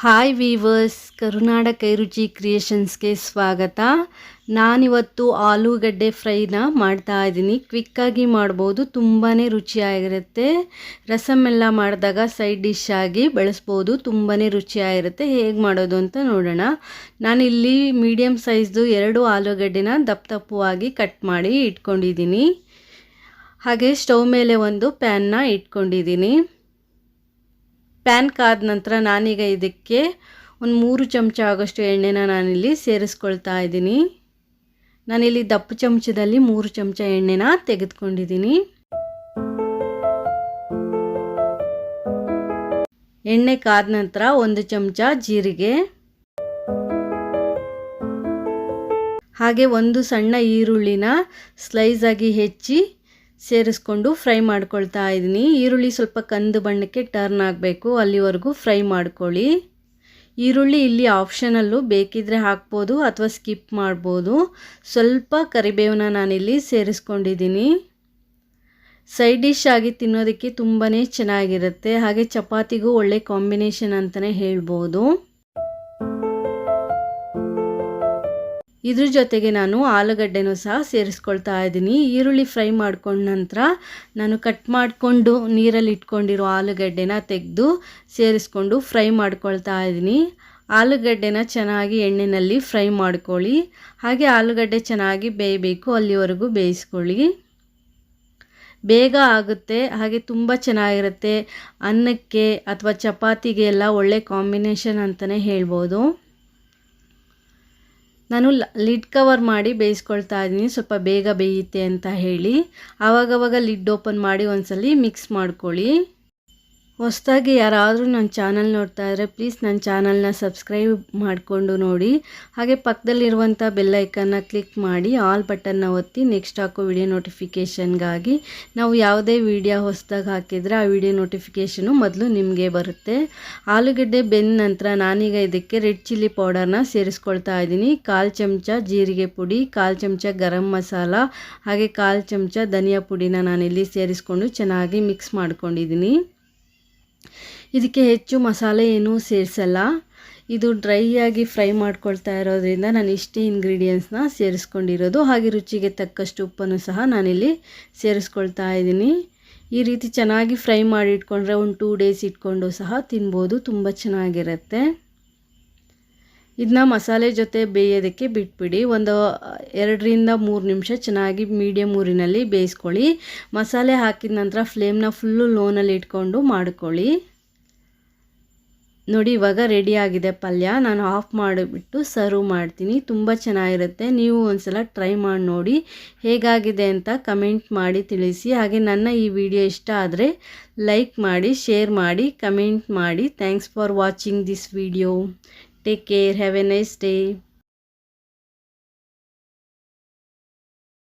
Hi viewers, ಕರುನಾಡ ಕೈರುಚಿ ಕ್ರಿಯೇಷನ್ಸ್ಗೆ ಸ್ವಾಗತ. ನಾನಿವತ್ತು ಆಲೂಗಡ್ಡೆ ಫ್ರೈನ ಮಾಡ್ತಾ ಇದ್ದೀನಿ. ಕ್ವಿಕ್ಕಾಗಿ ಮಾಡ್ಬೋದು, ತುಂಬಾ ರುಚಿಯಾಗಿರುತ್ತೆ. ರಸಮ್ ಎಲ್ಲ ಮಾಡಿದಾಗ ಸೈಡ್ ಡಿಶ್ ಆಗಿ ಬಳಸ್ಬೋದು, ತುಂಬಾ ರುಚಿಯಾಗಿರುತ್ತೆ. ಹೇಗೆ ಮಾಡೋದು ಅಂತ ನೋಡೋಣ. ನಾನಿಲ್ಲಿ ಮೀಡಿಯಮ್ ಸೈಜ್ದು 2 ಆಲೂಗಡ್ಡೆನ ದಪ್ಪವಾಗಿ ಕಟ್ ಮಾಡಿ ಇಟ್ಕೊಂಡಿದ್ದೀನಿ. ಹಾಗೆ ಸ್ಟವ್ ಮೇಲೆ ಒಂದು ಪ್ಯಾನ್ನ ಇಟ್ಕೊಂಡಿದ್ದೀನಿ. ಪ್ಯಾನ್ ಕಾದ ನಂತರ ನಾನೀಗ ಇದಕ್ಕೆ ಒಂದು 3 ಚಮಚ ಆಗೋಷ್ಟು ಎಣ್ಣೆನ ನಾನಿಲ್ಲಿ ಸೇರಿಸ್ಕೊಳ್ತಾ ಇದ್ದೀನಿ. ನಾನಿಲ್ಲಿ ದಪ್ಪ ಚಮಚದಲ್ಲಿ 3 ಚಮಚ ಎಣ್ಣೆನ ತೆಗೆದುಕೊಂಡಿದ್ದೀನಿ. ಎಣ್ಣೆ ಕಾದ ನಂತರ 1 ಚಮಚ ಜೀರಿಗೆ, ಹಾಗೆ 1 ಸಣ್ಣ ಈರುಳ್ಳಿನ ಸ್ಲೈಸ್ ಆಗಿ ಹೆಚ್ಚಿ ಸೇರಿಸ್ಕೊಂಡು ಫ್ರೈ ಮಾಡ್ಕೊಳ್ತಾ ಇದ್ದೀನಿ. ಈರುಳ್ಳಿ ಸ್ವಲ್ಪ ಕಂದು ಬಣ್ಣಕ್ಕೆ ಟರ್ನ್ ಆಗಬೇಕು, ಅಲ್ಲಿವರೆಗೂ ಫ್ರೈ ಮಾಡ್ಕೊಳ್ಳಿ. ಈರುಳ್ಳಿ ಇಲ್ಲಿ ಆಪ್ಷನಲ್ಲು, ಬೇಕಿದ್ರೆ ಹಾಕ್ಬೋದು ಅಥವಾ ಸ್ಕಿಪ್ ಮಾಡ್ಬೋದು. ಸ್ವಲ್ಪ ಕರಿಬೇವನ್ನ ನಾನಿಲ್ಲಿ ಸೇರಿಸ್ಕೊಂಡಿದ್ದೀನಿ. ಸೈಡ್ ಡಿಶ್ ಆಗಿ ತಿನ್ನೋದಕ್ಕೆ ತುಂಬಾ ಚೆನ್ನಾಗಿರುತ್ತೆ. ಹಾಗೆ ಚಪಾತಿಗೂ ಒಳ್ಳೆ ಕಾಂಬಿನೇಷನ್ ಅಂತಲೇ ಹೇಳ್ಬೋದು. ಇದ್ರ ಜೊತೆಗೆ ನಾನು ಆಲೂಗಡ್ಡೆನೂ ಸಹ ಸೇರಿಸ್ಕೊಳ್ತಾ ಇದ್ದೀನಿ. ಈರುಳ್ಳಿ ಫ್ರೈ ಮಾಡ್ಕೊಂಡ ನಂತರ ನಾನು ಕಟ್ ಮಾಡಿಕೊಂಡು ನೀರಲ್ಲಿ ಇಟ್ಕೊಂಡಿರೋ ಆಲೂಗಡ್ಡೆನ ತೆಗೆದು ಸೇರಿಸ್ಕೊಂಡು ಫ್ರೈ ಮಾಡ್ಕೊಳ್ತಾ ಇದ್ದೀನಿ. ಆಲೂಗಡ್ಡೆನ ಚೆನ್ನಾಗಿ ಎಣ್ಣೆಯಲ್ಲಿ ಫ್ರೈ ಮಾಡ್ಕೊಳ್ಳಿ. ಹಾಗೆ ಆಲೂಗಡ್ಡೆ ಚೆನ್ನಾಗಿ ಬೇಯಬೇಕು, ಅಲ್ಲಿವರೆಗೂ ಬೇಯಿಸ್ಕೊಳ್ಳಿ. ಬೇಗ ಆಗುತ್ತೆ, ಹಾಗೆ ತುಂಬ ಚೆನ್ನಾಗಿರುತ್ತೆ. ಅನ್ನಕ್ಕೆ ಅಥವಾ ಚಪಾತಿಗೆ ಎಲ್ಲ ಒಳ್ಳೆ ಕಾಂಬಿನೇಷನ್ ಅಂತಲೇ ಹೇಳ್ಬೋದು. ನಾನು ಲಿಡ್ ಕವರ್ ಮಾಡಿ ಬೇಯಿಸ್ಕೊಳ್ತಾ ಇದ್ದೀನಿ, ಸ್ವಲ್ಪ ಬೇಗ ಬೇಯುತ್ತೆ ಅಂತ ಹೇಳಿ. ಆವಾಗವಾಗ ಲಿಡ್ ಓಪನ್ ಮಾಡಿ ಒಂದ್ಸಲಿ ಮಿಕ್ಸ್ ಮಾಡ್ಕೊಳ್ಳಿ. ಹೊಸದಾಗಿ ಯಾರಾದರೂ ನನ್ನ ಚಾನಲ್ ನೋಡ್ತಾ ಇದ್ದರೆ ಪ್ಲೀಸ್ ನನ್ನ ಚಾನಲ್ನ ಸಬ್ಸ್ಕ್ರೈಬ್ ಮಾಡಿಕೊಂಡು ನೋಡಿ. ಹಾಗೆ ಪಕ್ಕದಲ್ಲಿರುವಂಥ ಬೆಲ್ ಐಕನ್ನ ಕ್ಲಿಕ್ ಮಾಡಿ ಆಲ್ ಬಟನ್ನ ಒತ್ತಿ ನೆಕ್ಸ್ಟ್ ಹಾಕೋ ವಿಡಿಯೋ ನೋಟಿಫಿಕೇಷನ್ಗಾಗಿ. ನಾವು ಯಾವುದೇ ವಿಡಿಯೋ ಹೊಸದಾಗಿ ಹಾಕಿದರೆ ಆ ವಿಡಿಯೋ ನೋಟಿಫಿಕೇಷನು ಮೊದಲು ನಿಮಗೆ ಬರುತ್ತೆ. ಆಲೂಗಡ್ಡೆ ಬೆಂದ ನಂತರ ನಾನೀಗ ಇದಕ್ಕೆ ರೆಡ್ ಚಿಲ್ಲಿ ಪೌಡರ್ನ ಸೇರಿಸ್ಕೊಳ್ತಾ ಇದ್ದೀನಿ. 1/4 ಚಮಚ ಜೀರಿಗೆ ಪುಡಿ, 1/4 ಚಮಚ ಗರಂ ಮಸಾಲ, ಹಾಗೆ 1/4 ಚಮಚ ಧನಿಯಾ ಪುಡಿನ ನಾನಿಲ್ಲಿ ಸೇರಿಸ್ಕೊಂಡು ಚೆನ್ನಾಗಿ ಮಿಕ್ಸ್ ಮಾಡ್ಕೊಂಡಿದ್ದೀನಿ. ಇದಕ್ಕೆ ಹೆಚ್ಚು ಮಸಾಲೆ ಏನೂ ಸೇರಿಸಲ್ಲ. ಇದು ಡ್ರೈ ಆಗಿ ಫ್ರೈ ಮಾಡ್ಕೊಳ್ತಾ ಇರೋದ್ರಿಂದ ನಾನು ಇಷ್ಟೇ ಇಂಗ್ರೀಡಿಯೆಂಟ್ಸ್ನ ಸೇರಿಸ್ಕೊಂಡಿರೋದು. ಹಾಗೆ ರುಚಿಗೆ ತಕ್ಕಷ್ಟು ಉಪ್ಪನ್ನು ಸಹ ನಾನಿಲ್ಲಿ ಸೇರಿಸ್ಕೊಳ್ತಾ ಇದ್ದೀನಿ. ಈ ರೀತಿ ಚೆನ್ನಾಗಿ ಫ್ರೈ ಮಾಡಿ ಇಟ್ಕೊಂಡ್ರೆ ಒಂದು 2 ಡೇಸ್ ಇಟ್ಕೊಂಡು ಸಹ ತಿನ್ಬೋದು, ತುಂಬ ಚೆನ್ನಾಗಿರುತ್ತೆ. ಇದನ್ನ ಮಸಾಲೆ ಜೊತೆ ಬೇಯೋದಕ್ಕೆ ಬಿಟ್ಬಿಡಿ. ಒಂದು 2 ರಿಂದ 3 ನಿಮಿಷ ಚೆನ್ನಾಗಿ ಮೀಡಿಯಮ್ ಊರಿನಲ್ಲಿ ಬೇಯಿಸ್ಕೊಳ್ಳಿ. ಮಸಾಲೆ ಹಾಕಿದ ನಂತರ ಫ್ಲೇಮ್ನ ಫುಲ್ಲು ಲೋನಲ್ಲಿ ಇಟ್ಕೊಂಡು ಮಾಡ್ಕೊಳ್ಳಿ. ನೋಡಿ, ಇವಾಗ ರೆಡಿ ಆಗಿದೆ ಪಲ್ಯ. ನಾನು ಆಫ್ ಮಾಡಿಬಿಟ್ಟು ಸರ್ವ್ ಮಾಡ್ತೀನಿ. ತುಂಬ ಚೆನ್ನಾಗಿರುತ್ತೆ. ನೀವು ಒಂದ್ಸಲ ಟ್ರೈ ಮಾಡಿ ನೋಡಿ, ಹೇಗಾಗಿದೆ ಅಂತ ಕಮೆಂಟ್ ಮಾಡಿ ತಿಳಿಸಿ. ಹಾಗೆ ನನ್ನ ಈ ವಿಡಿಯೋ ಇಷ್ಟ ಆದರೆ ಲೈಕ್ ಮಾಡಿ, ಶೇರ್ ಮಾಡಿ, ಕಮೆಂಟ್ ಮಾಡಿ. Thanks for watching this video. Take care. Have a nice day.